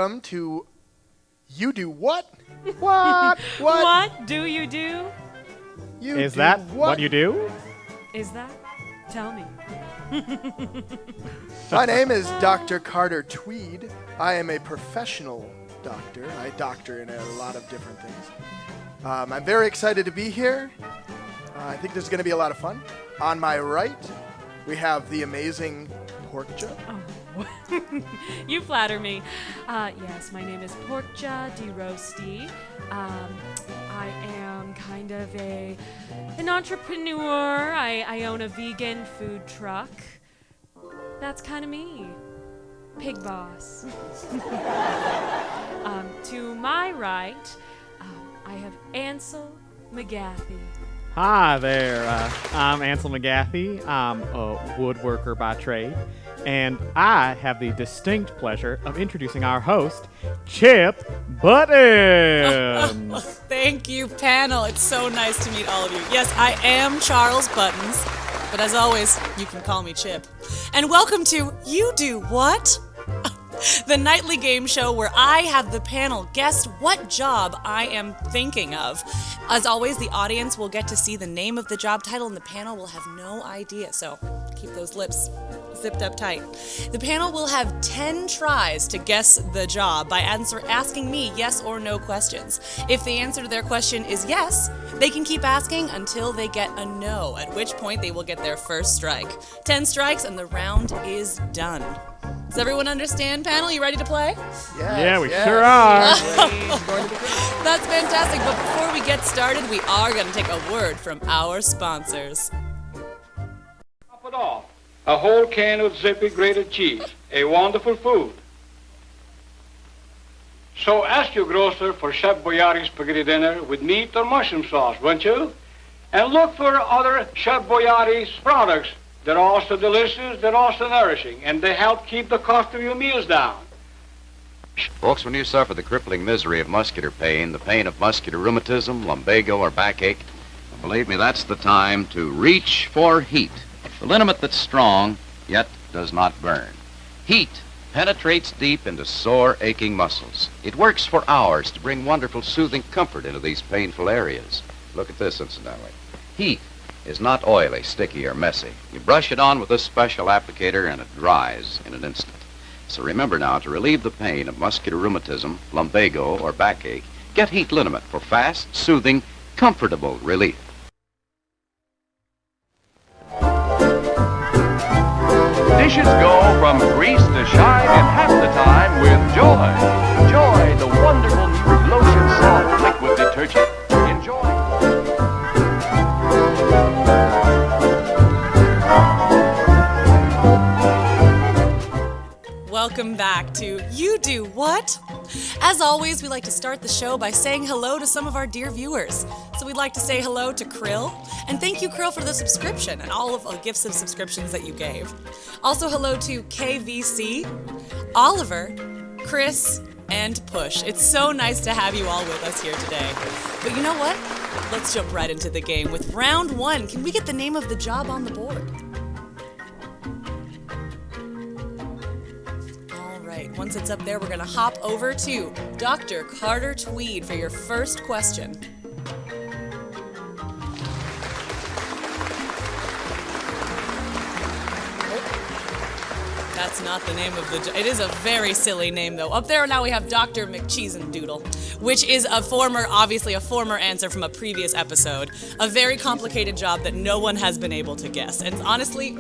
welcome to You Do What? What? What do you do? You Is do that what you do? Is that? Tell me. My name is Dr. Carter Tweed. I am a professional doctor. I doctor in a lot of different things. I'm very excited to be here. I think this is going to be a lot of fun. On my right, we have the amazing Porkja. Oh, you flatter me. Yes, my name is Porkja di Roasti. I am kind of an entrepreneur. I own a vegan food truck. That's kind of me. Pig boss. To my right, I have Ansel McGathy. Hi there. I'm Ansel McGathy. I'm a woodworker by trade. And I have the distinct pleasure of introducing our host, Chip Buttons. Thank you, panel. It's so nice to meet all of you. Yes, I am Charles Buttons, but as always, you can call me Chip. And welcome to You Do What? The nightly game show where I have the panel guess what job I am thinking of. As always, the audience will get to see the name of the job title and the panel will have no idea. So keep those lips zipped up tight. The panel will have 10 tries to guess the job by asking me yes or no questions. If the answer to their question is yes, they can keep asking until they get a no, at which point they will get their first strike. 10 strikes and the round is done. Does everyone understand, panel? You ready to play? Yes, Yeah, we yes. sure are. It's going to be great. That's fantastic, but before we get started, we are going to take a word from our sponsors. Top it off. A whole can of zippy grated cheese. A wonderful food. So ask your grocer for Chef Boyardee spaghetti dinner with meat or mushroom sauce, won't you? And look for other Chef Boyardee's products. They're also delicious, they're also nourishing, and they help keep the cost of your meals down. Folks, when you suffer the crippling misery of muscular pain, the pain of muscular rheumatism, lumbago, or backache, believe me, that's the time to reach for heat. The liniment that's strong, yet does not burn. Heat penetrates deep into sore, aching muscles. It works for hours to bring wonderful, soothing comfort into these painful areas. Look at this, incidentally. Heat is not oily, sticky, or messy. You brush it on with this special applicator and it dries in an instant. So remember now, to relieve the pain of muscular rheumatism, lumbago, or backache, get Heat Liniment for fast, soothing, comfortable relief. Dishes go from grease to shine in half the time with Joy. Joy, the wonderful new lotion soft liquid detergent. Enjoy. Welcome back to You Do What? As always, we like to start the show by saying hello to some of our dear viewers. So we'd like to say hello to Krill, and thank you, Krill, for the subscription and all of the gifts of subscriptions that you gave. Also hello to KVC, Oliver, Chris, and Push. It's so nice to have you all with us here today. But you know what? Let's jump right into the game with round one. Can we get the name of the job on the board? Once it's up there, we're going to hop over to Dr. Carter Tweed for your first question. That's not the name of the job. It is a very silly name, though. Up there now we have Dr. McCheesendoodle, which is obviously a former answer from a previous episode. A very complicated job that no one has been able to guess. And honestly,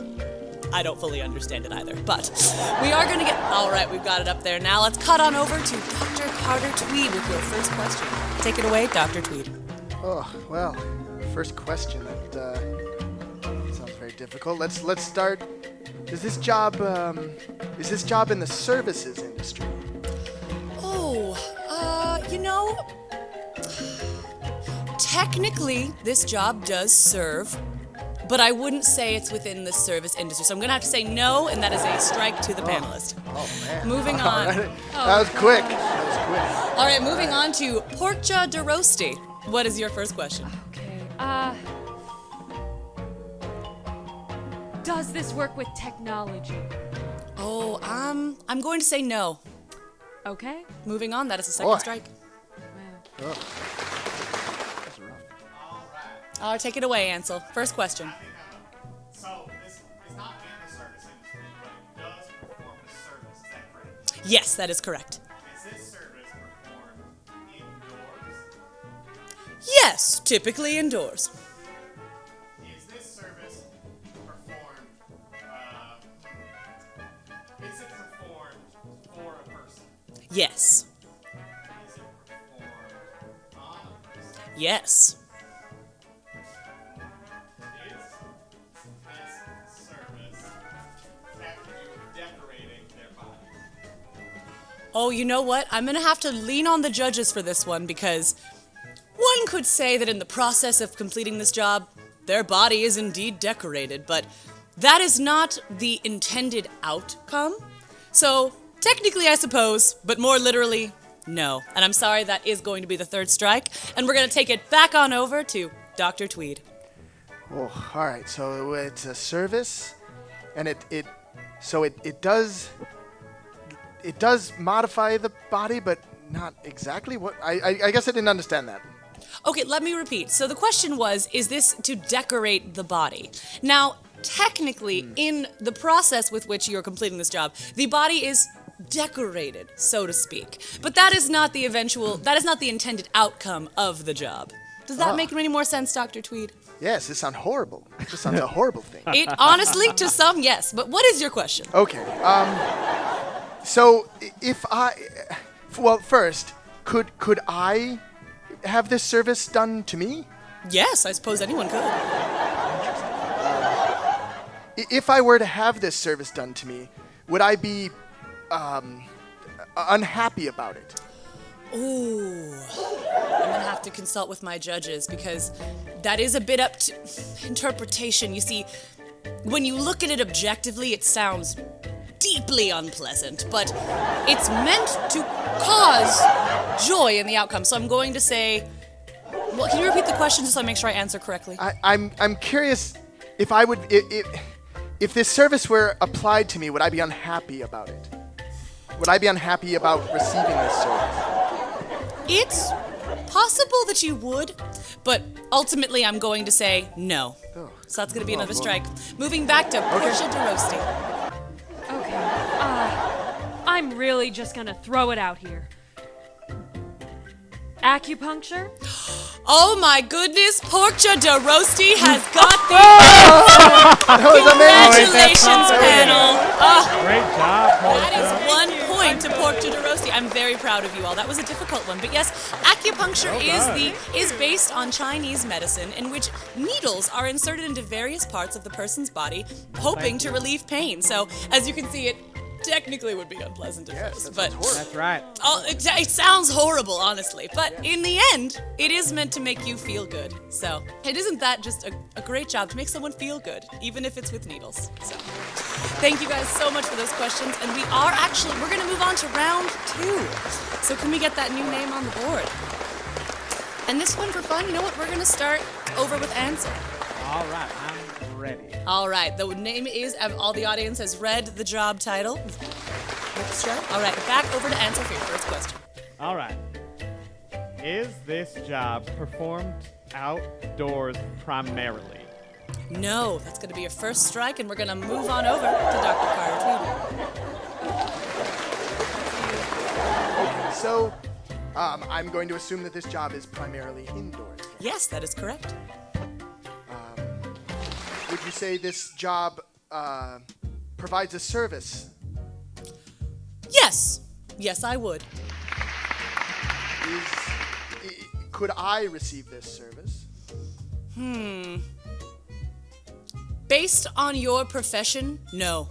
I don't fully understand it either, but we are going to all right, we've got it up there. Now let's cut on over to Dr. Carter Tweed with your first question. Take it away, Dr. Tweed. Oh, well, first question. That sounds very difficult. Let's start. Is this job in the services industry? Technically, this job does serve, but I wouldn't say it's within the service industry. So I'm going to have to say no, and that is a strike to the panelist. Oh, man. Moving on. Right. That was quick. All right, moving on to Porkja di Roasti. What is your first question? Okay. Does this work with technology? I'm going to say no. Okay. Moving on, that is the second Boy. strike. Wow. Ugh. That's rough. All right, take it away, Ansel. First question. So, this is not in the service industry, but it does perform a service. Is that correct? Yes, that is correct. Is this service performed indoors? Yes, typically indoors. Is this service performed, is it performed for a person? Yes. Is it performed on a person? Yes. Is this service have to do with decorating their body? Oh, you know what? I'm going to have to lean on the judges for this one because one could say that in the process of completing this job, their body is indeed decorated, but that is not the intended outcome. So, technically, I suppose, but more literally, no. And I'm sorry, that is going to be the third strike, and we're going to take it back on over to Dr. Tweed. Oh, all right. So it's a service, and it does modify the body, but not exactly. What I guess I didn't understand that. Okay, let me repeat. So the question was, is this to decorate the body? Now, technically, in the process with which you're completing this job, the body is decorated, so to speak. But that is not the intended outcome of the job. Does that make any more sense, Dr. Tweed? Yes, this sounds horrible. This sounds a horrible thing. It honestly, to some, yes. But what is your question? Okay. So first, could I have this service done to me? Yes, I suppose anyone could. If I were to have this service done to me, would I be unhappy about it? Ooh. I'm gonna have to consult with my judges because that is a bit up to interpretation. You see, when you look at it objectively, it sounds deeply unpleasant, but it's meant to cause joy in the outcome. So I'm going to say, well, can you repeat the question just so I make sure I answer correctly? I'm curious if I would if this service were applied to me, would I be unhappy about it? Would I be unhappy about receiving this service? It's possible that you would, but ultimately I'm going to say no. Oh. So that's going to be another strike. Moving back to Porkja Roasti. Okay. I'm really just gonna throw it out here. Acupuncture? Oh my goodness, Porkja Roasti has got the That was amazing. congratulations panel. Great job, That is 1 point to Porkja Roasti. I'm very proud of you all. That was a difficult one, but yes, acupuncture is based on Chinese medicine in which needles are inserted into various parts of the person's body, hoping to relieve pain. So, as you can see, it technically would be unpleasant at first, but That's right. it sounds horrible, honestly. But in the end, it is meant to make you feel good. So, isn't that just a great job to make someone feel good, even if it's with needles? So, thank you guys so much for those questions. And we're going to move on to round 2. So, can we get that new name on the board? And this one for fun, you know what? We're going to start over with Ansel. All right, I'm ready. All right, the name is, all the audience has read the job title. All right, back over to Ansel for your first question. All right. Is this job performed outdoors primarily? No, that's going to be your first strike, and we're going to move on over to Dr. Carter Okay, so I'm going to assume that this job is primarily indoors. Tweed. Yes, that is correct. Would you say this job provides a service? Yes. Yes, I would. Could I receive this service? Based on your profession, no.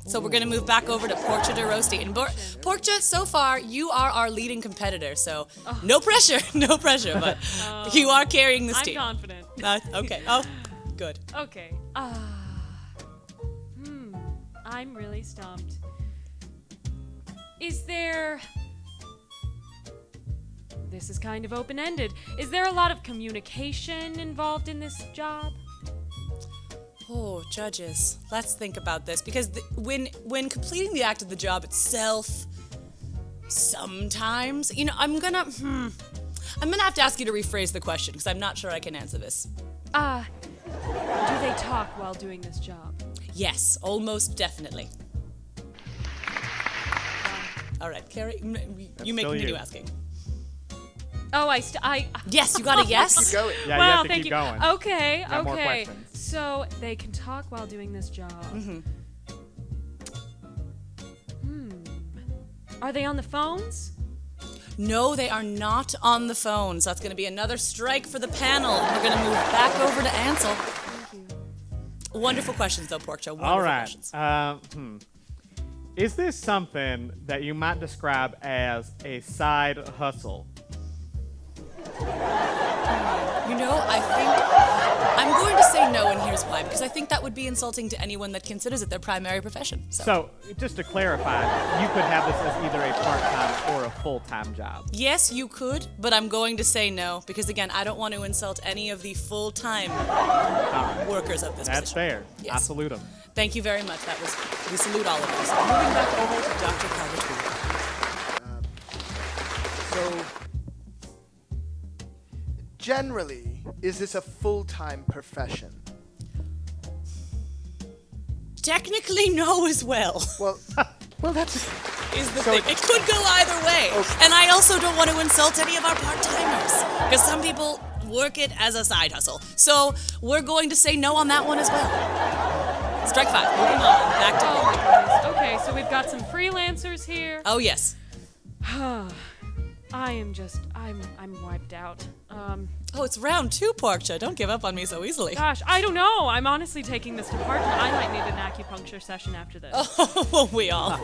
So we're going to move back over to Porkja Roasti. And Porkja, so far, you are our leading competitor, so no pressure, but you are carrying this I'm team. confident. Okay. Oh, good. Okay. I'm really stumped. This is kind of open-ended. Is there a lot of communication involved in this job? Oh, judges, let's think about this because when completing the act of the job itself, Sometimes. I'm gonna have to ask you to rephrase the question because I'm not sure I can answer this. Do they talk while doing this job? Yes, almost definitely. All right, Carrie, you make continue asking. Oh, Yes, you got a yes? Keep going. Yeah, well, you have to thank keep you. going. Okay, Got more okay. questions. So they can talk while doing this job. Are they on the phones? No, they are not on the phones. That's going to be another strike for the panel. We're going to move back over to Ansel. Thank you. Wonderful questions, though, Porkja. Wonderful All right. questions. Is this something that you might describe as a side hustle? I think I'm going to say no, and here's why. Because I think that would be insulting to anyone that considers it their primary profession. So, just to clarify, you could have this as either a part-time or a full-time job. Yes, you could, but I'm going to say no. Because, again, I don't want to insult any of the full-time workers of this That's position. fair. Yes. I salute them. Thank you very much. We salute all of you. So moving back over to Dr. Carter Tweed. So, generally, is this a full-time profession? Technically, no as well. Well, that's Is the So thing. It could go either way. Okay. And I also don't want to insult any of our part-timers. Because some people work it as a side hustle. So we're going to say no on that one as well. Strike 5. Moving on. Back to Oh my goodness. Okay, so we've got some freelancers here. Oh, yes. I'm wiped out. Oh, it's round 2, Porkja. Don't give up on me so easily. Gosh, I don't know. I'm honestly taking this to heart. I might need an acupuncture session after this. Oh, we all.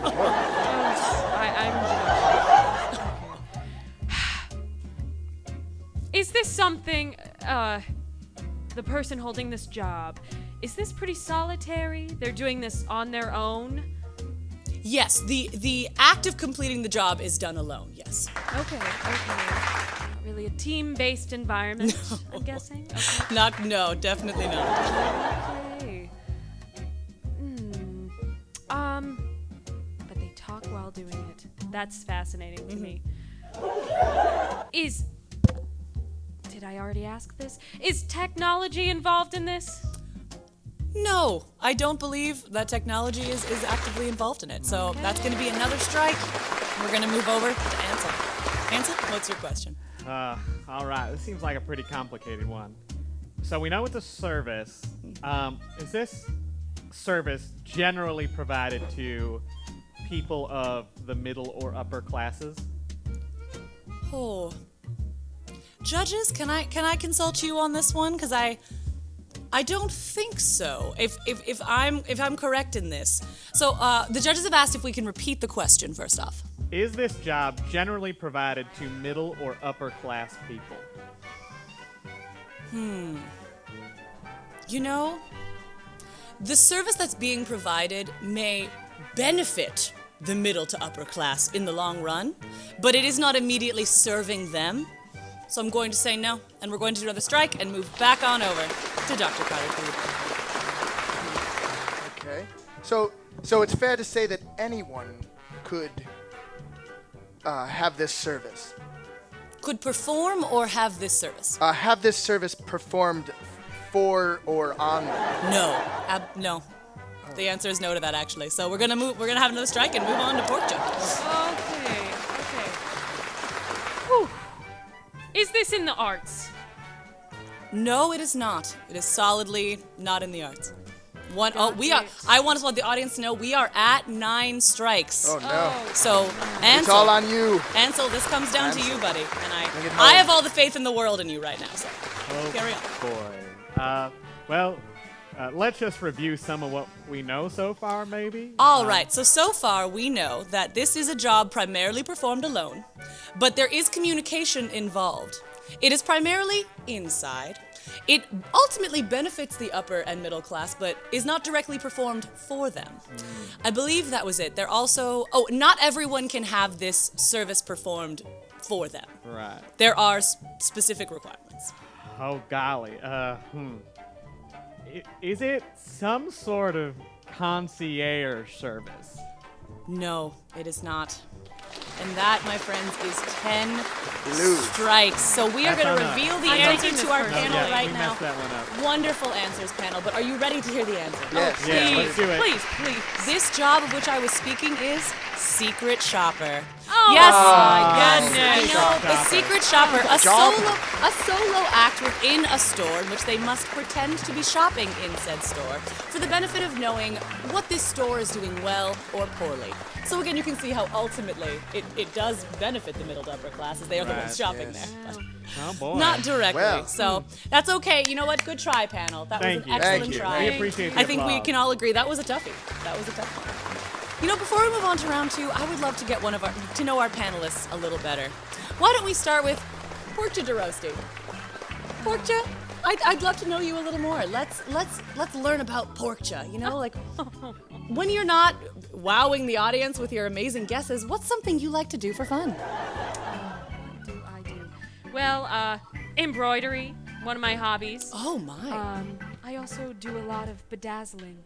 Is this something, the person holding this job, is this pretty solitary? They're doing this on their own? Yes, the act of completing the job is done alone, yes. Okay. Not really a team-based environment, I'm guessing? Okay. No, definitely not. Okay. But they talk while doing it. That's fascinating to me. Did I already ask this? Is technology involved in this? No, I don't believe that technology is actively involved in it. So that's going to be another strike. We're going to move over to Ansel. Ansel, what's your question? All right. This seems like a pretty complicated one. So we know it's a service. Is this service generally provided to people of the middle or upper classes? Oh. Judges, can I consult you on this one? Because I don't think so. If I'm correct in this. So the judges have asked if we can repeat the question first off. Is this job generally provided to middle or upper class people? You know, the service that's being provided may benefit the middle to upper class in the long run, but it is not immediately serving them. So I'm going to say no, and we're going to do another strike and move back on over to Dr. Carter Tweed. okay. So it's fair to say that anyone could have this service. Could perform or have this service? Have this service performed for or on them. No. No. The answer is no to that, actually. So we're gonna have another strike and move on to Porkja. Okay. Whew. Is this in the arts? No, it is not. It is solidly not in the arts. I want to let the audience know we are at 9 strikes. Oh no. So, Ansel. It's all on you. Ansel, this comes down to Ansel. you, buddy. And Bring it I home. have all the faith in the world in you right now, so carry on. Boy. Let's just review some of what we know so far, maybe. All right, so far we know that this is a job primarily performed alone, but there is communication involved. It is primarily inside. It ultimately benefits the upper and middle class, but is not directly performed for them. I believe that was it. They're also... Oh, not everyone can have this service performed for them. Right. There are specific requirements. Oh, golly. Is it some sort of concierge service? No, it is not. And that, my friends, is 10 Blue. strikes. So we are That's going to on us. reveal the I'm answer taking to this our personally. panel Yeah, right we now. messed that one up. Wonderful answers, panel. But are you ready to hear the answer? Yes. Yeah, Please, let's do it. please. This job of which I was speaking is secret shopper. Oh, Yes. my Yes, goodness. I know. The Shopper. secret shopper, a Job. solo act within a store in which they must pretend to be shopping in said store for the benefit of knowing what this store is doing well or poorly. So again, you can see how ultimately it does benefit the middle to upper classes. They are the Right. ones shopping Yes. there. But Oh, boy. not directly. Well. So that's okay. You know what? Good try, panel. That Thank was an you. excellent Thank you. try. We appreciate the I think we applause. can all agree that was a toughie. That was a toughie. You know, before we move on to round 2, I would love to get to know our panelists a little better. Why don't we start with Porkja Roasti? Porkja, I'd love to know you a little more. Let's learn about Porkja. You know, like when you're not wowing the audience with your amazing guesses, what's something you like to do for fun? I do. Well, embroidery, one of my hobbies. Oh my. I also do a lot of bedazzling.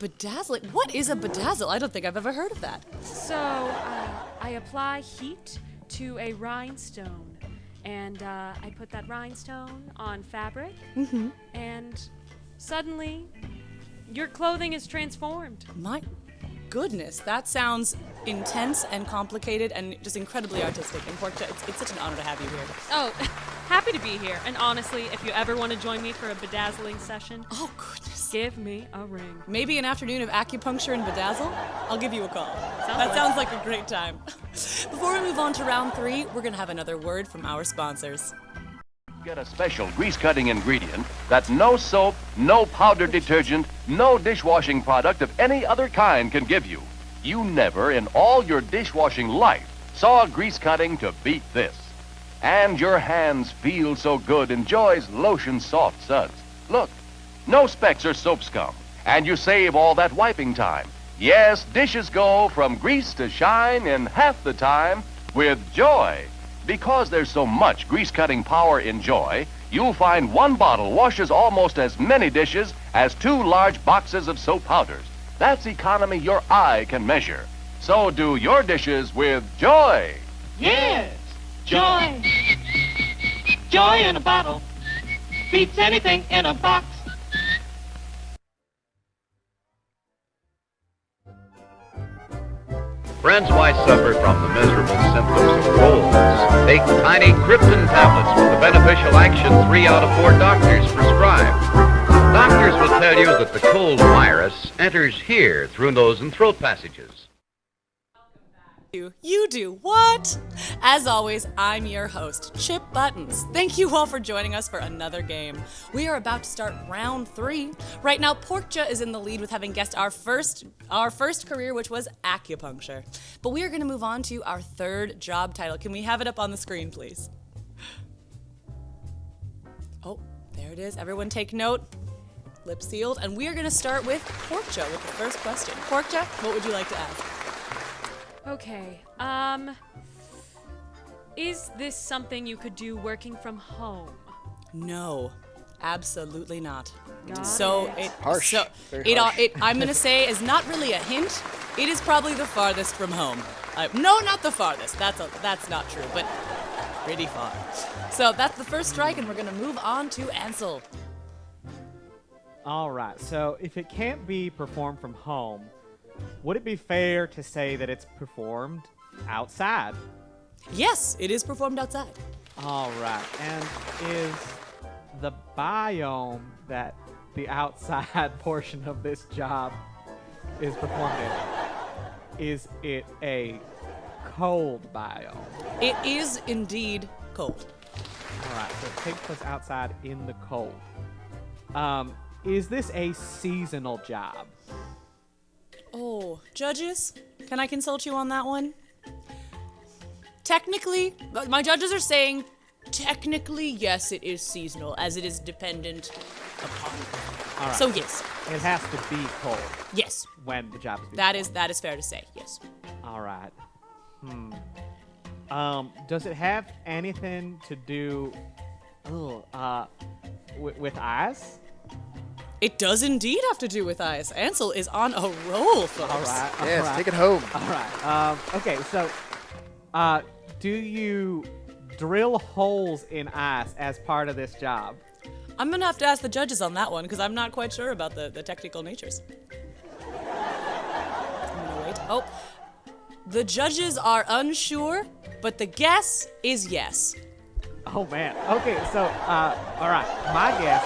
Bedazzling? What is a bedazzle? I don't think I've ever heard of that. So, I apply heat to a rhinestone, and I put that rhinestone on fabric, and suddenly, your clothing is transformed. My goodness, that sounds intense and complicated and just incredibly artistic. And Porkja, it's such an honor to have you here. Oh, happy to be here. And honestly, if you ever want to join me for a bedazzling session, Oh goodness. give me a ring. Maybe an afternoon of acupuncture and bedazzle? I'll give you a call. That good. sounds like a great time. Before we move on to round 3, we're going to have another word from our sponsors. Get a special grease-cutting ingredient that no soap, no powdered detergent, no dishwashing product of any other kind can give you. You never, in all your dishwashing life, saw grease cutting to beat this. And your hands feel so good in Joy's Lotion Soft Suds. Look, no specks or soap scum, and you save all that wiping time. Yes, dishes go from grease to shine in half the time with Joy. Because there's so much grease-cutting power in Joy, you'll find one bottle washes almost as many dishes as 2 large boxes of soap powders. That's economy your eye can measure. So do your dishes with Joy. Yes, joy. Joy in a bottle. Beats anything in a box. Friends, why suffer from the miserable symptoms of colds? Take tiny Krypton tablets with the beneficial action 3 out of 4 doctors prescribe. Doctors will tell you that the cold virus enters here through nose and throat passages. You do what? As always, I'm your host, Chip Buttons. Thank you all for joining us for another game. We are about to start round 3. Right now, Porkja is in the lead with having guessed our first career, which was acupuncture. But we are going to move on to our 3rd job title. Can we have it up on the screen, please? Oh, there it is. Everyone take note. Lip sealed. And we are going to start with Porkja with the first question. Porkja, what would you like to ask? Okay, is this something you could do working from home? No, absolutely not. Got So it. it, Harsh. so Very it, harsh. I'm gonna say is not really a hint. It is probably the farthest from home. No, not the farthest. That's not true, but pretty far. So that's the first strike, and we're gonna move on to Ansel. All right, so if it can't be performed from home, would it be fair to say that it's performed outside? Yes, it is performed outside. All right, and is the biome that the outside portion of this job is performed in, is it a cold biome? It is indeed cold. All right, so it takes place outside in the cold. Is this a seasonal job? Oh, judges, can I consult you on that one? Technically, my judges are saying, technically, yes, it is seasonal, as it is dependent upon. All right. So yes, It has to be cold yes, when the job is being that is fair to say. Yes. All right. Does it have anything to do with eyes? It does indeed have to do with eyes. Ansel is on a roll, folks. All right. Yes, all right. take it home. All right. Okay, so Do you drill holes in ice as part of this job? I'm gonna have to ask the judges on that one because I'm not quite sure about the technical natures. I'm gonna wait. Oh, the judges are unsure, but the guess is yes. Oh man. Okay, so all right. My guess: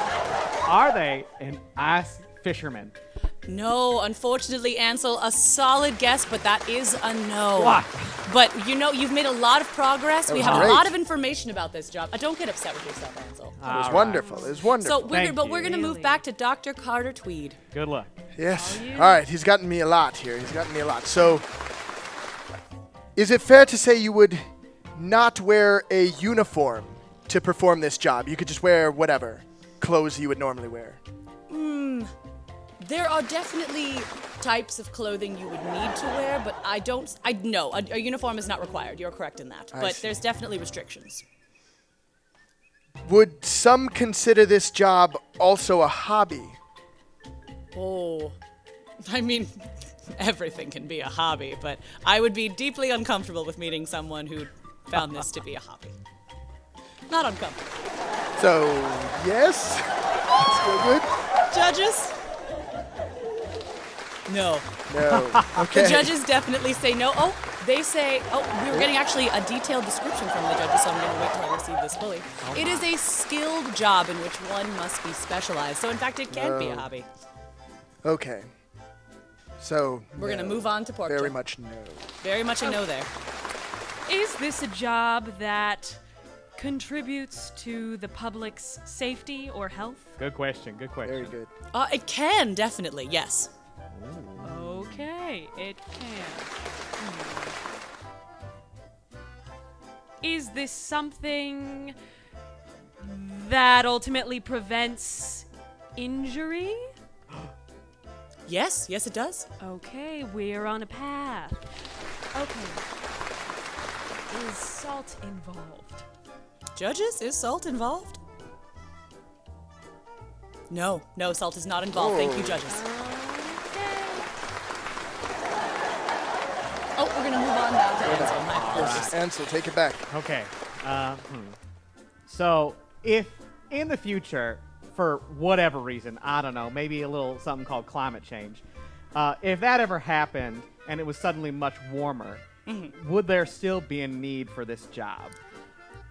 are they an ice fisherman? No, unfortunately, Ansel, a solid guess, but that is a no. What? But you know, you've made a lot of progress. We was have great. a lot of information about this job. Don't get upset with yourself, Ansel. It was wonderful. It was wonderful. So Thank we're you. going to move Really? back to Dr. Carter Tweed. Good luck. Yes. Are you? All right, he's gotten me a lot here. He's gotten me a lot. So, is it fair to say you would not wear a uniform to perform this job? You could just wear whatever clothes you would normally wear. There are definitely types of clothing you would need to wear, but no, a uniform is not required. You're correct in that. I But see. there's definitely restrictions. Would some consider this job also a hobby? Oh, I mean, everything can be a hobby, but I would be deeply uncomfortable with meeting someone who found this to be a hobby. Not uncomfortable. So, yes. That's still good. Judges? No. No. Okay. The judges definitely say no. Oh, they say, we were getting actually a detailed description from the judges, so I'm going to wait till I receive this fully. It is a skilled job in which one must be specialized. So, in fact, it can be a hobby. Okay. So, We're going to no. move on to Porkja. Very much no. Very much a no there. Is this a job that contributes to the public's safety or health? Good question. Good question. Very good. It can, definitely, yes. Okay, it can. Is this something that ultimately prevents injury? Yes, it does. Okay, we're on a path. Okay. Is salt involved? Judges, is salt involved? No, salt is not involved. Thank you, judges. Oh, we're going to move on now to Ansel. My apologies. Ansel, take it back. Okay. So, if in the future, for whatever reason, I don't know, maybe a little something called climate change, if that ever happened and it was suddenly much warmer, would there still be a need for this job?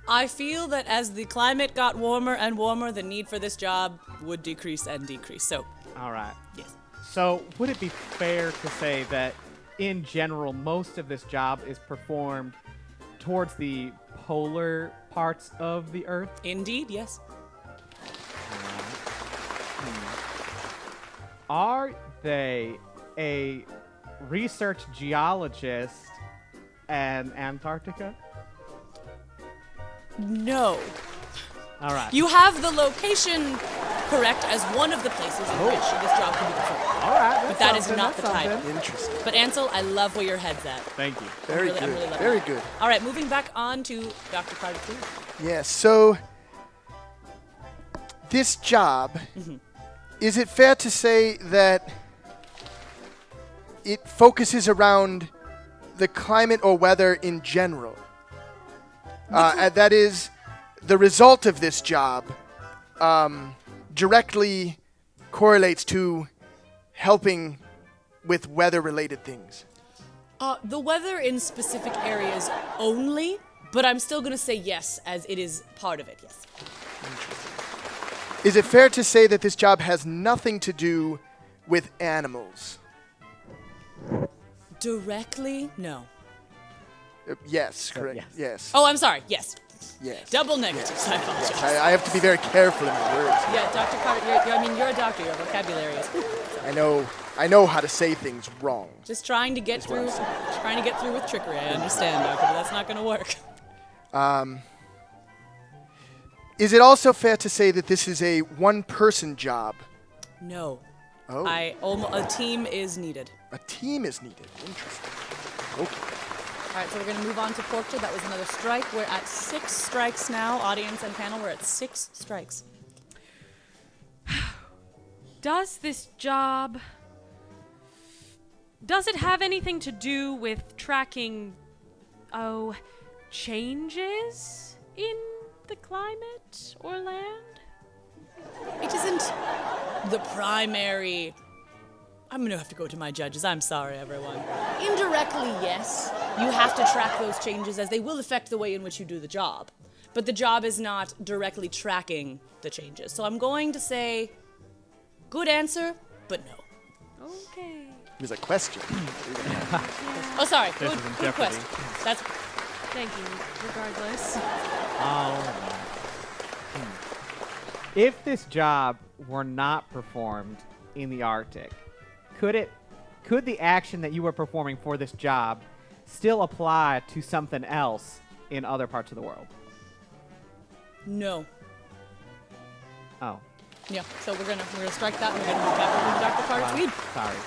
I feel that as the climate got warmer and warmer, the need for this job would decrease and decrease. So, All right. yes. So, would it be fair to say that, in general, most of this job is performed towards the polar parts of the Earth? Indeed, yes. Are they a research geologist in Antarctica? No. All right. You have the location correct as one of the places in which this job can be performed. All right. But that is not the title. Interesting. But Ansel, I love where your head's at. Thank you. Very I'm good. really loving Very that. good. All right, moving back on to Dr. Carter Tweed. Yes. So, this job, is it fair to say that it focuses around the climate or weather in general? And that is, the result of this job directly correlates to helping with weather-related things. The weather in specific areas only, but I'm still going to say yes, as it is part of it, yes. Is it fair to say that this job has nothing to do with animals? Directly? No. Yes, correct. Yes. Oh, I'm sorry. Yes. Yes. Double negatives. I apologize. Yes. I have to be very careful in my words. Yeah, Dr. Carter, you're a doctor. Your vocabulary is I know how to say things wrong. just trying to get through. Trying to get through with trickery. I understand, doctor, but that's not going to work. Is it also fair to say that this is a one-person job? No. Oh, A team is needed. a team is needed. Interesting. Okay. All right, so we're going to move on to Porkja. That was another strike. We're at 6 strikes now. Audience and panel, we're at 6 strikes. Does this job... Does it have anything to do with tracking changes in the climate or land? It isn't the primary. I'm going to have to go to my judges. I'm sorry, everyone. Indirectly, yes. You have to track those changes as they will affect the way in which you do the job. But the job is not directly tracking the changes. So I'm going to say good answer, but no. Okay. It was a question. Oh, sorry. This Good, is in good jeopardy. question. That's Thank you, regardless. If this job were not performed in the Arctic, could the action that you were performing for this job still apply to something else in other parts of the world? no. Oh. Yeah, so we're gonna strike that. We're gonna move back over to Dr. Carter Tweed. Sorry.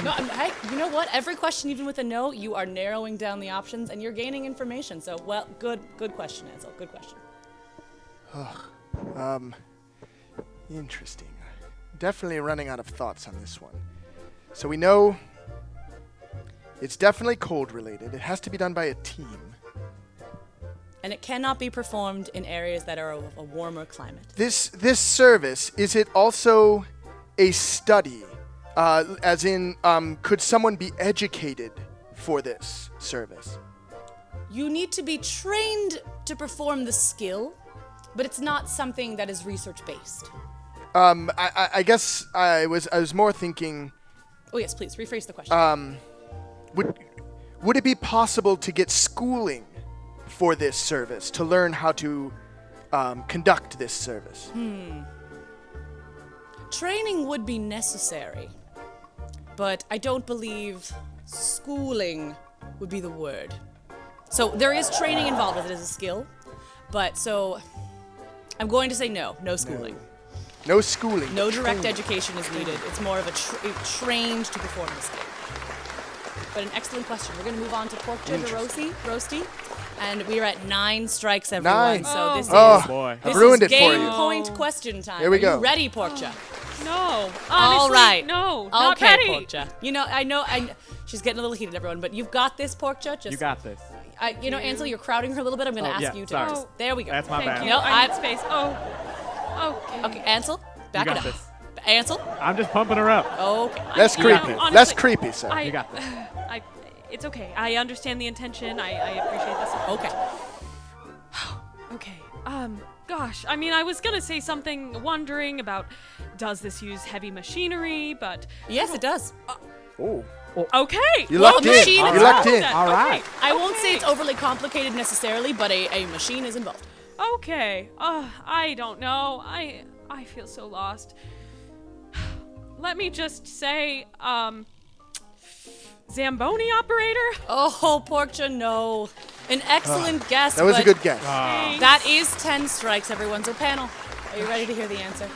No, hey, you know what? Every question, even with a no, you are narrowing down the options and you're gaining information. So, well, good question, Ansel. Good question. Interesting. Definitely running out of thoughts on this one. So we know it's definitely cold related. It has to be done by a team. And it cannot be performed in areas that are of a warmer climate. This service, is it also a study? As in, could someone be educated for this service? You need to be trained to perform the skill, but it's not something that is research based. I guess I was more thinking, Oh yes, please rephrase the question. would it be possible to get schooling for this service to learn how to conduct this service? Training would be necessary, but I don't believe schooling would be the word. So there is training involved as it is a skill, but so I'm going to say no schooling. No schooling. No direct education is needed. It's more of a trained to perform the skill. But an excellent question. We're going to move on to Porkja to Roasti, and we are at 9 strikes, everyone. 9. So this Oh, is boy. I've ruined is it for game you. point question time. Here we Are go. you ready, Porkja? No. Honestly, All right. No. Not Okay, ready. Porkja. You know, I know. She's getting a little heated, everyone, but you've got this, Porkja. Just You got this. Ansel, you're crowding her a little bit. I'm going to ask yeah, you to. sorry. Just, there we go. That's my Thank bad. you. No, I need space. Oh. Okay. Okay, Ansel, back You it got up. this. Ansel. I'm just pumping her up. Okay. Less You know, creepy. honestly, Less creepy, sir. I- You got this. It's okay. I understand the intention. I appreciate this. Okay. Okay. Gosh. I mean, I was gonna say something wondering about does this use heavy machinery, but Yes, it does. Oh. okay. You Well, lucked the in. machine You is lucked in. Okay. All right. I won't say it's overly complicated necessarily, but a machine is involved. Okay. I don't know. I feel so lost. Let me just say, Zamboni operator? Oh, Porkja, no. An excellent guess. That was a but good guess. Thanks. That is 10 strikes, everyone. So, panel, are you ready to hear the answer?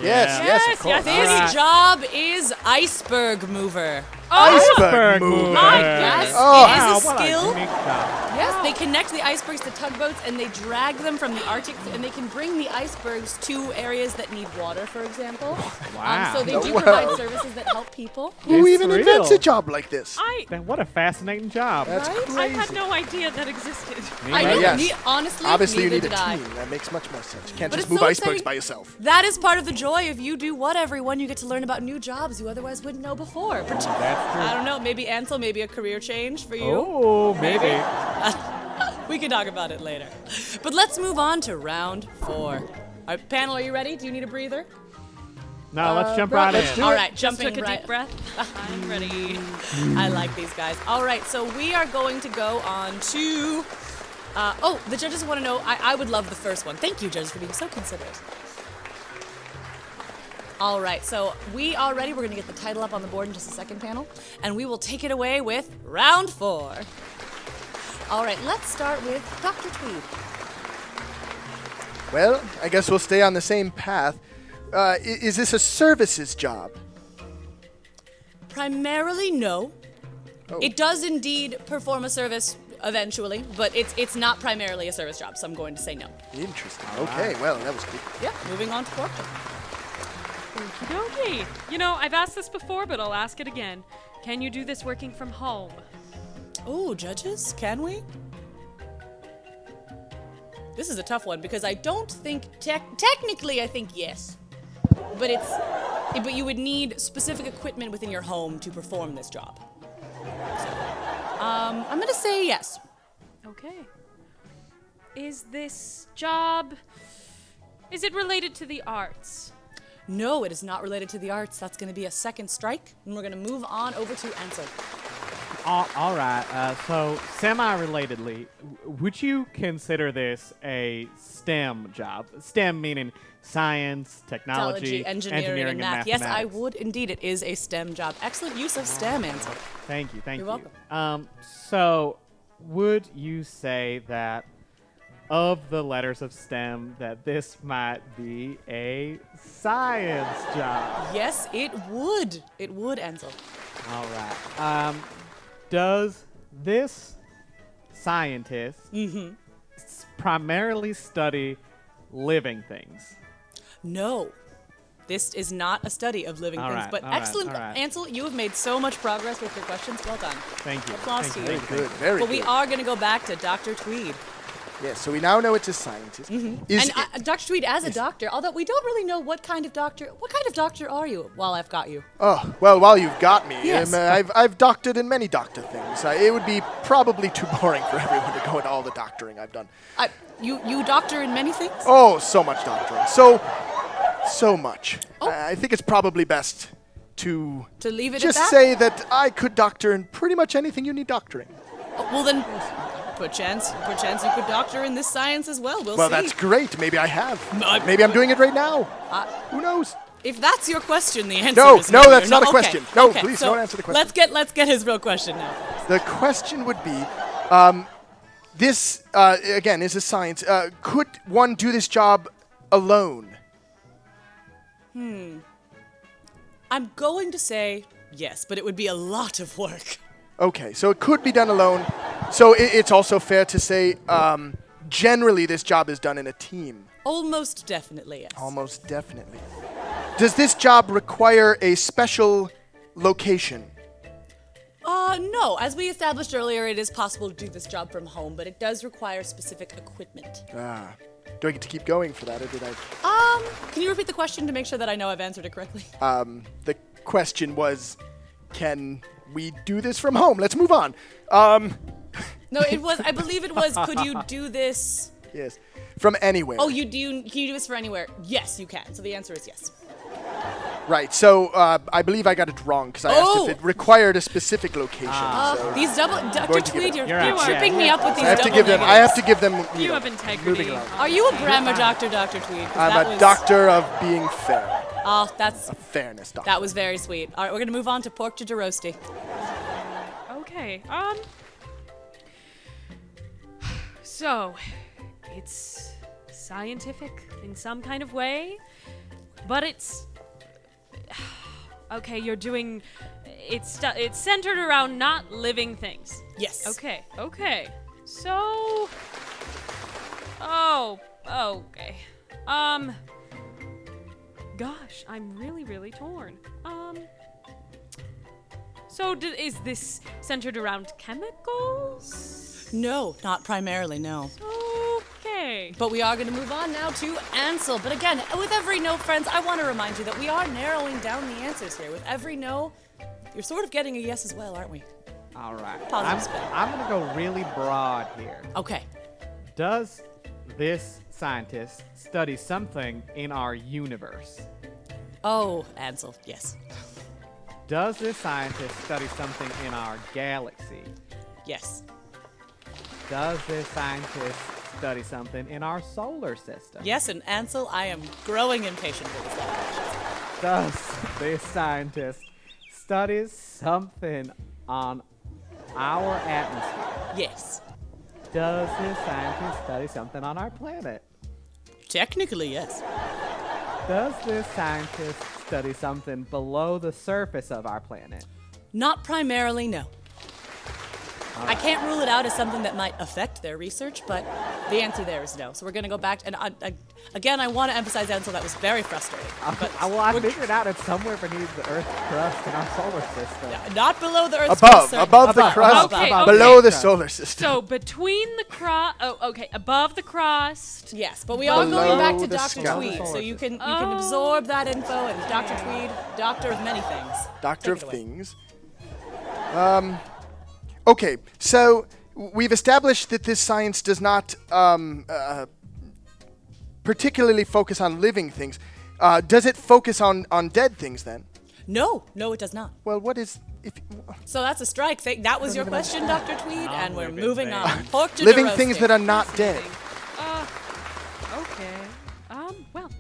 Yes, yes, of course. yes. This job is iceberg mover. Iceberg mover. My Yes, Oh. it is a What a skill. unique job. Yes, they connect the icebergs to tugboats and they drag them from the Arctic, and they can bring the icebergs to areas that need water, for example. Wow. So they do Wow. provide services that help people. Who It's even invents a real. job like this? Then what a fascinating job. That's Right? crazy. I had no idea that existed. I know. Yes. Honestly, Obviously, you neither need a did I. team. That makes much more sense. You can't But just it's move so icebergs exciting. by yourself. That is part of the joy of you do what, everyone. You get to learn about new jobs you otherwise wouldn't know before. That's true. I don't know, maybe Ansel, maybe a career change for you. Oh, maybe. We can talk about it later. But let's move on to round 4. All right, panel, are you ready? Do you need a breather? No, let's jump right let's in. do All it. right, Just jumping took a right. deep breath. I'm ready. I like these guys. All right, so we are going to go on to. The judges want to know. I would love the first one. Thank you, judges, for being so considerate. All right, so we are ready. We're going to get the title up on the board in just a second, panel, and we will take it away with round 4. All right, let's start with Dr. Tweed. Well, I guess we'll stay on the same path. Is this a services job? Primarily, no. Oh. It does indeed perform a service eventually, but it's not primarily a service job, so I'm going to say no. Interesting. Okay, well, that was good. Yeah, moving on to Porkja. Okay. You know, I've asked this before, but I'll ask it again. Can you do this working from home? Oh, judges, can we? This is a tough one because I don't think technically I think yes. But you would need specific equipment within your home to perform this job. So, I'm going to say yes. Okay. Is this job... Is it related to the arts? No, it is not related to the arts. That's going to be a second strike, and we're going to move on over to Ansel. All right. So, semi-relatedly, would you consider this a STEM job? STEM meaning science, technology, engineering, and math. Yes, I mathematics. would. Indeed, it is a STEM job. Excellent use of STEM, Ansel. Thank you. You're welcome. So, would you say that of the letters of STEM that this might be a science job? Yes, it would. It would, Ansel. All right. Does this scientist primarily study living things? No. This is not a study of living things, but excellent. all right. Ansel, you have made so much progress with your questions. Well done. Thank you. Applause Thank to you. you. Very good. Very But good. we are going to go back to Dr. Tweed. Yes, so we now know it's a scientist. Is And Dr. Tweed, as a doctor, although we don't really know what kind of doctor are you while I've got you? Oh, well, while you've got me, Yes. I've doctored in many doctor things. It would be probably too boring for everyone to go into all the doctoring I've done. You doctor in many things? Oh, so much doctoring. So much. I think it's probably best to leave it just at that? say that I could doctor in pretty much anything you need doctoring. Oh, well then, perchance you could doctor in this science as well. We'll Well, see. that's great. Maybe I have. Maybe I'm doing it right now. Who knows? If that's your question, the answer No, is no, no. that's You're not a okay. question. No, Okay, please so don't answer the question. Let's get his real question now. The question would be, this again is a science. Could one do this job alone? I'm going to say yes, but it would be a lot of work. Okay, so it could be done alone. So it's also fair to say, generally this job is done in a team. Almost definitely yes. Almost definitely. Does this job require a special location? No. As we established earlier, it is possible to do this job from home, but it does require specific equipment. Do I get to keep going for that, or did I? Can you repeat the question to make sure that I know I've answered it correctly? The question was, can we do this from home? Let's move on. No, it was. I believe it was. Could you do this? Yes, from anywhere. Oh, can you do this for anywhere? Yes, you can. So the answer is yes. Right. So I believe I got it wrong because I asked if it required a specific location. So These double, Dr. going to give Tweed, it- you're You're tripping me up with these I have to double give them. I have to negatives. give them. You know, have integrity. moving along. Are you a grammar doctor, Dr. Tweed? 'Cause I'm that a was- doctor of being fair. Oh, that's A fairness doctor. that was very sweet. All right, we're gonna move on to Porkja to Roasti. Okay. So, it's scientific in some kind of way, but it's okay. You're doing it's centered around not living things. Yes. Okay. So, okay. Gosh, I'm really torn. So is this centered around chemicals? No, not primarily. No. Okay. But we are going to move on now to Ansel. But again, with every no, friends, I want to remind you that we are narrowing down the answers here. With every no, you're sort of getting a yes as well, aren't we? All right. Positive spin. I'm going to go really broad here. Okay. Does this scientist study something in our universe? Oh, Ansel, yes. Does this scientist study something in our galaxy? Yes. Does this scientist study something in our solar system? Yes, and Ansel, I am growing impatient with this question. Does this scientist study something on our atmosphere? Yes. Does this scientist study something on our planet? Technically, yes. Does this scientist study something below the surface of our planet? Not primarily, no. I can't rule it out as something that might affect their research, but the answer there is no. So we're going to go back. And again, I want to emphasize, Ansel, that was very frustrating. But I figured out it's somewhere beneath the Earth's crust in our solar system. not below the Earth's crust. Above the crust, Okay, below okay. the solar system. So between the crust, above the crust. Yes, but we are Below going back to the Dr. sky. Tweed, so you can absorb that info. And Dr. Tweed, doctor of many things. Doctor of Take it away. things. Okay, so we've established that this science does not particularly focus on living things. Does it focus on dead things then? No, it does not. Well, what is if So that's a strike. That was your question, Dr. Tweed, and we're Non-living moving things. on. Porkja living roasting. things that are not dead? Okay. Well,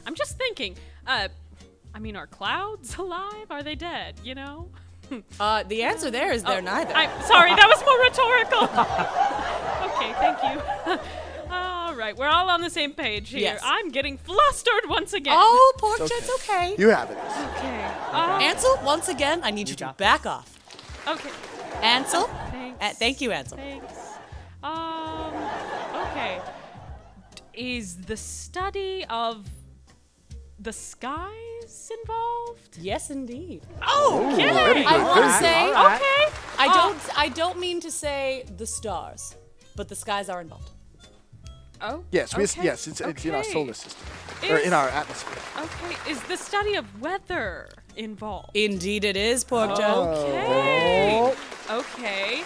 I'm just thinking. I mean, are clouds alive? Are they dead? You know? The answer there is they're neither. I'm sorry, that was more rhetorical. Okay, thank you. All right, we're all on the same page here. Yes. I'm getting flustered once again. Oh, Porkja, it's okay. You have it. Okay. Ansel, once again, I need you to back off. Okay. Ansel? Thanks. Thank you, Ansel. Thanks. Okay. Is the study of the skies involved? Yes, indeed. Okay. very good, I want very to good. say, Okay. I don't mean to say the stars, but the skies are involved. Oh. Yes, okay. yes, it's in our okay. solar system or in our atmosphere. Okay. Is the study of weather involved? Indeed, it is, Porkja. Okay. Okay.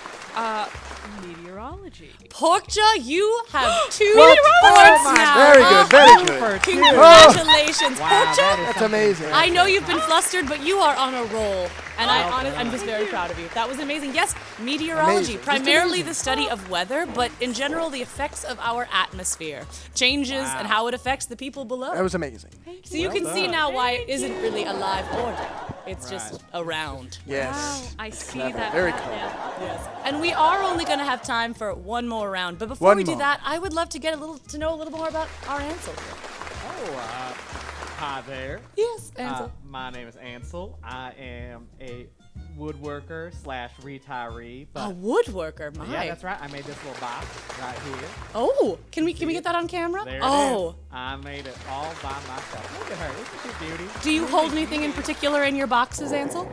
Meteorology. Porkja, you have 2 What? points now. Very good, very good. Congratulations, Wow, Porkja. that is That's something amazing. I know you've been flustered, but you are on a roll. And I'm just very proud of you. That was amazing. Yes, meteorology, Amazing. Just primarily amazing. the study of weather, but in general, the effects of our atmosphere, changes, and how it affects the people below. That was amazing. So you can see now why it isn't really alive or dead. It's just around. Yes. Wow, I see Clever, that. very path clever. now. Yes. And we are only going to have time for one more round. But before One we do more. that, I would love to get to know a little more about our Ansel. Hi there. Yes, Ansel. My name is Ansel. I am a woodworker / retiree. A But woodworker, my. yeah, that's right. I made this little box right here. Oh, can we get that on camera? There oh. it is. I made it all by myself. Look at her. Isn't she a beauty? Do you hold anything in particular in your boxes, Ansel?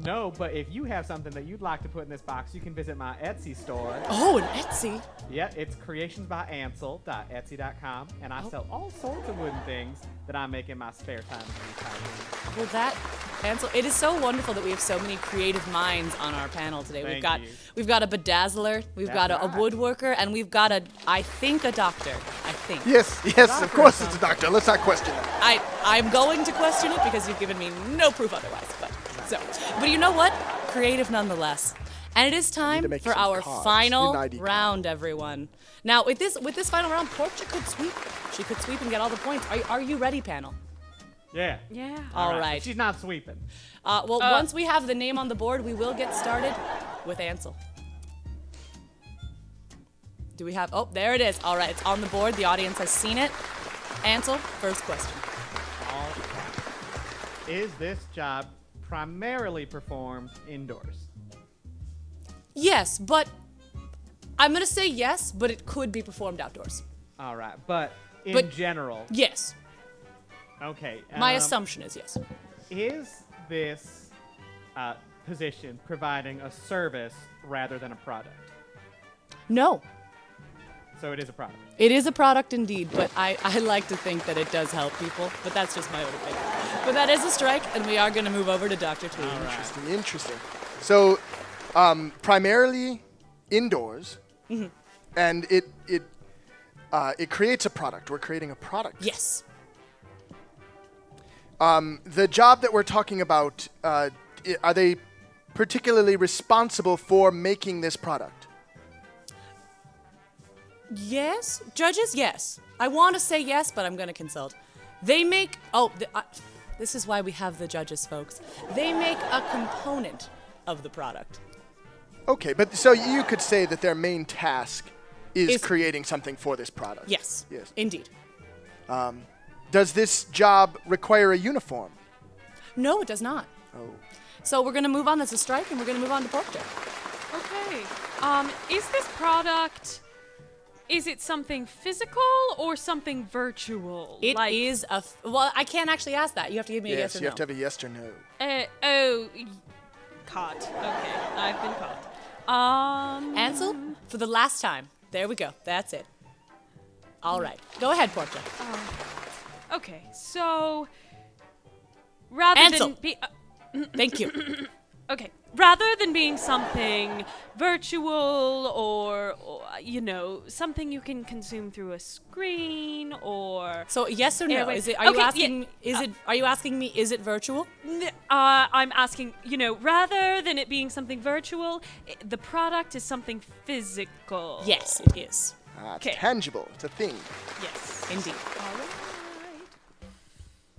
No, but if you have something that you'd like to put in this box, you can visit my Etsy store. Oh, an Etsy. Yeah, it's creationsbyansel.etsy.com, and I sell all sorts of wooden things that I make in my spare time. as a retiree. Well, Ansel, it is so wonderful that we have so many creative minds on our panel today. Thank you. We've got a bedazzler, we've got That's a right. woodworker, and we've got a doctor. I think. Yes, of course it's a doctor. Let's not question that. I'm going to question it because you've given me no proof otherwise. But you know what? Creative nonetheless. And it is time to make for some our cards. final Need an ID card. round, everyone. Now, with this final round, Porkja could sweep. She could sweep and get all the points. Are you ready, panel? Yeah. Yeah. All right. She's not sweeping. Once we have the name on the board, we will get started with Ansel. Do we have? Oh, there it is. All right, it's on the board. The audience has seen it. Ansel, first question. All right. Is this job primarily performed indoors? Yes, but I'm gonna say yes, but it could be performed outdoors. All right, but in But- general, Yes. okay. My assumption is yes. Is this position providing a service rather than a product? No. So it is a product. It is a product indeed, but I like to think that it does help people, but that's just my own opinion. But that is a strike, and we are going to move over to Dr. Tweed. Interesting. So, primarily indoors, and it creates a product. We're creating a product. Yes. The job that we're talking about, are they particularly responsible for making this product? Yes. Judges, yes. I want to say yes, but I'm going to consult. They make, this is why we have the judges, folks. They make a component of the product. Okay, but so you could say that their main task is Is- creating something for this product. Yes. Yes. Indeed. Does this job require a uniform? No, it does not. Oh. So we're going to move on. That's a strike, and we're going to move on to Porkja. Okay. Is this product... Is it something physical or something virtual? It is well, I can't actually ask that. You have to give me a yes or no. you have to have a yes or no. Caught. Okay, I've been caught. Ansel, for the last time. There we go. That's it. All right. Go ahead, Porkja. Okay, so... Rather Ansel. than be... Thank you. Okay, rather than being something virtual or, something you can consume through a screen or... So yes or no? Anyway, Are you asking? Are you asking me? Is it virtual? I'm asking. Rather than it being something virtual, the product is something physical. Yes, it is. It's tangible. It's a thing. Yes, indeed. All right.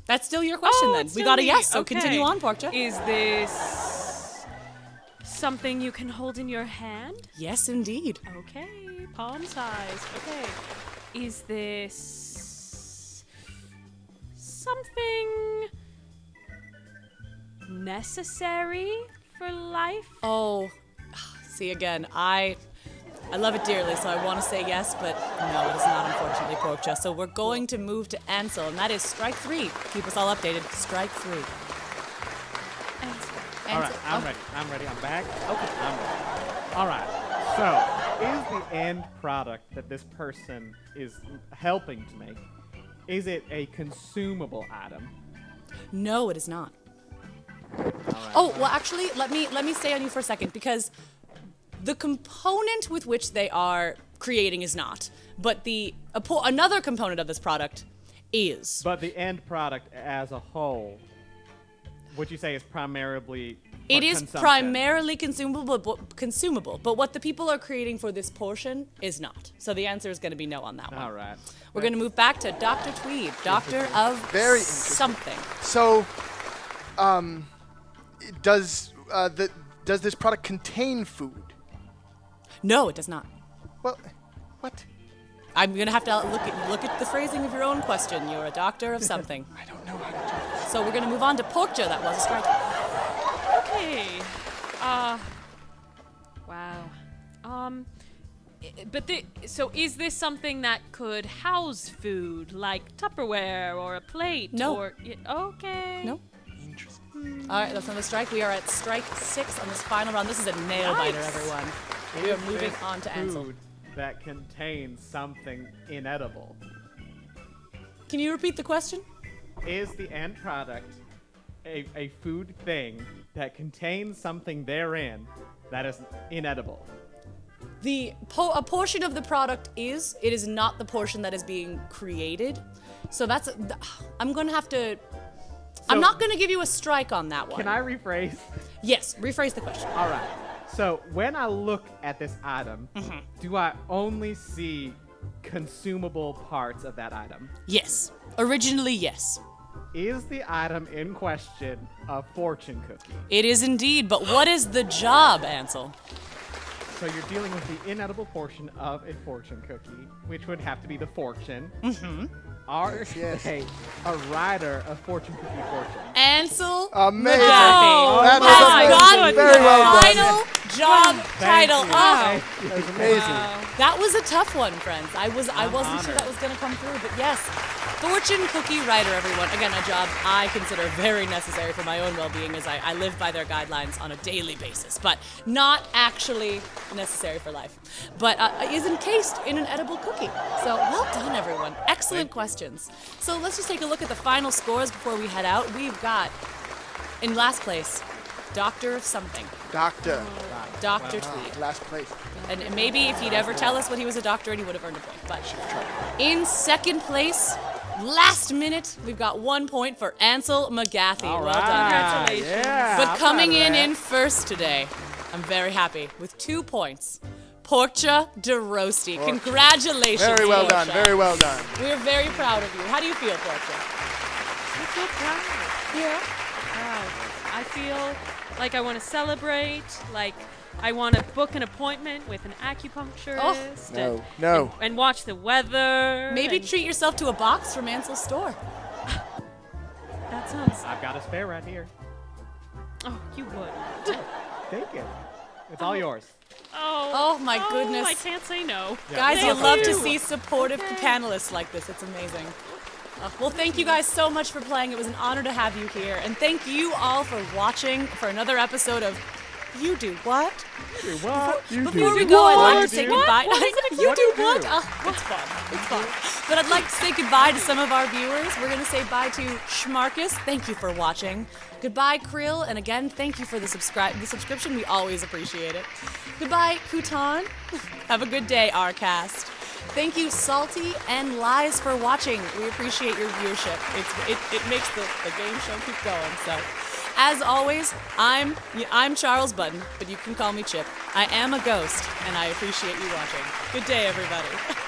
That's still your question then. We got a yes, so okay. continue on, Porkja. Is this something you can hold in your hand? Yes, indeed. Okay, palm size. Okay. Is this something necessary for life? Oh, see again, I love it dearly, so I want to say yes, but no, it is not, unfortunately, Porkja. So we're going to move to Ansel, and that is strike 3. Keep us all updated. Strike 3. All right, I'm ready. I'm back. Okay. I'm ready. All right. So, is the end product that this person is helping to make, is it a consumable item? No, it is not. All right. Oh, well, actually, let me stay on you for a second, because the component with which they are creating is not, but another component of this product is. But the end product as a whole, would you say is primarily for It is consumption? primarily consumable, but what the people are creating for this portion is not. So the answer is going to be no on that one. All right. We're going to move back to Dr. Tweed, doctor of Very interesting. something. So, does this product contain food? No, it does not. Well, what? I'm going to have to look at the phrasing of your own question. You're a doctor of something. I don't know how to do this. So we're going to move on to Porkja. That was a strike. Okay. Wow. So is this something that could house food, like Tupperware or a plate? No. Okay. No. Interesting. All right, that's another strike. We are at strike 6 on this final round. This is a nail biter, everyone. We are moving on to Ansel. Food that contains something inedible. Can you repeat the question? Is the end product a food thing that contains something therein that is inedible? A portion of the product is. It is not the portion that is being created. So I'm going to have to... I'm not going to give you a strike on that one. Can I rephrase? Yes, rephrase the question. All right. So when I look at this item, do I only see consumable parts of that item? Yes. Originally, yes. Is the item in question a fortune cookie? It is indeed, but what is the job, Ansel? So you're dealing with the inedible portion of a fortune cookie, which would have to be the fortune. Mm-hmm. Are they a rider of fortune cookie fortune? Ansel Amazing. McGathy That has was gotten very the well done. final job title. Thank you. That was amazing. That was a tough one, friends. I wasn't sure honored. that was going to come through, but yes. Fortune cookie writer, everyone. Again, a job I consider very necessary for my own well-being, as I live by their guidelines on a daily basis, but not actually necessary for life. But is encased in an edible cookie. So well done, everyone. Excellent questions. So let's just take a look at the final scores before we head out. We've got, in last place, Doctor of something. Doctor. Dr. Tweed. Last place. And maybe if he'd ever tell us what he was a doctor in, he would have earned a point. But in second place, last minute, we've got 1 point for Ansel McGathy. All Well done. right. Congratulations. Yeah, But I'm coming proud of that. in first today, I'm very happy with 2 points. Porkja Roasti. Congratulations. Very well done. Porkja. Very well done. We're very proud of you. How do you feel, Porkja? I feel proud. Yeah. Proud. I feel like I want to celebrate, like I want to book an appointment with an acupuncturist and watch the weather. Maybe and treat yourself to a box from Ansel's store. that sounds. I've got a spare right here. Oh, you would. Thank you. It's all yours. Oh, my goodness. I can't say no. Guys, you Thank love to you. see supportive panelists like this. It's amazing. Well, thank you guys so much for playing. It was an honor to have you here. And thank you all for watching for another episode of You Do What? Before we go, I'd like to say goodbye. You do what? It's fun. It's fun. But I'd like to say goodbye to some of our viewers. We're going to say bye to Schmarkus. Thank you for watching. Goodbye, Krill. And again, thank you for the subscription. We always appreciate it. Goodbye, Kutan. Have a good day, Rcast. Thank you, Salty and Lies, for watching. We appreciate your viewership. It makes the game show keep going. So, as always, I'm Charles Button, but you can call me Chip. I am a ghost, and I appreciate you watching. Good day, everybody.